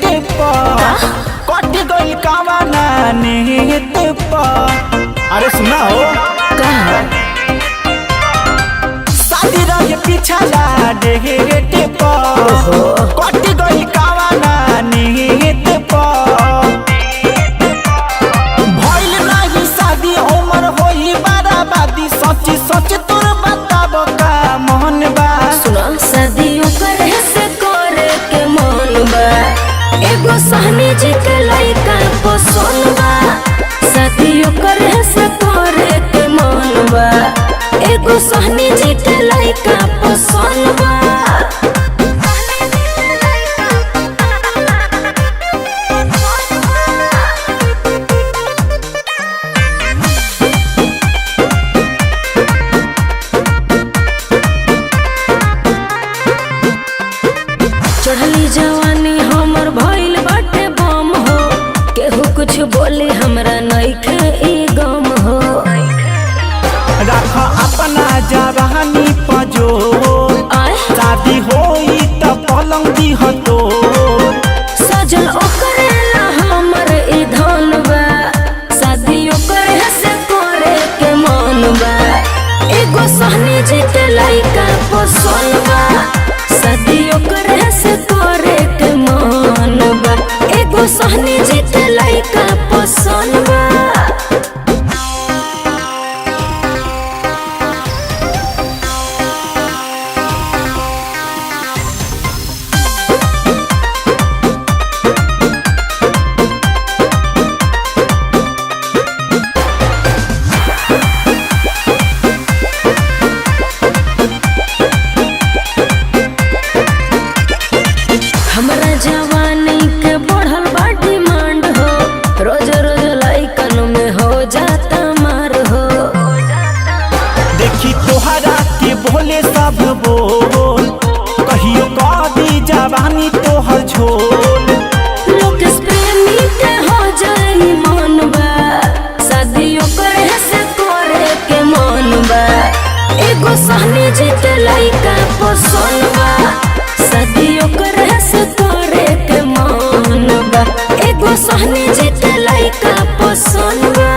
Debt पर कट गई कावाना नेट पर। अरे सुना हो शादी रहे पिछला डेट पर कट गई कावाना नेट पर। भइल नहीं शादी उमर होई बराबादी सच सच तोर बताब का मन बा। सुना शादियों करे से करे के मन बा एगो सहनी जी के लइका पसंद बा। शादियों करे से करे के मन बा एगो सहनी जी के लइका पसंद बा। चढ़ली जवानी हमर भइल बाटे बम हो केहू कुछ बोले हमरा नइखे ई गम हो। रख अपना जवानी पजो शादी होई त पलंग दी हतो। सजल ओकरेला हमर ई धन बा शादी ओकरे से करे के मन बा एगो सहनी जी के लइका पसंद बा। शादी ओकरे से करे के मन बा एगो सहनी जी के लइका पसंद बा। हमरा जवानी के बढ़ल बा डिमांड हो रोज रोज लइकन में हो जाता मार हो। देखी तोहरा के बोले सब बोल कहियो कदी जवानी तोहर झोल। लोग प्रेमी के हो जाई मन बा शादी ओकरे से करे के मन बा एगो सहनी जी के लइका पसंद बा। शादी ओकरे से करे के मन बा एगो सहनी जी के लइका पसंद बा।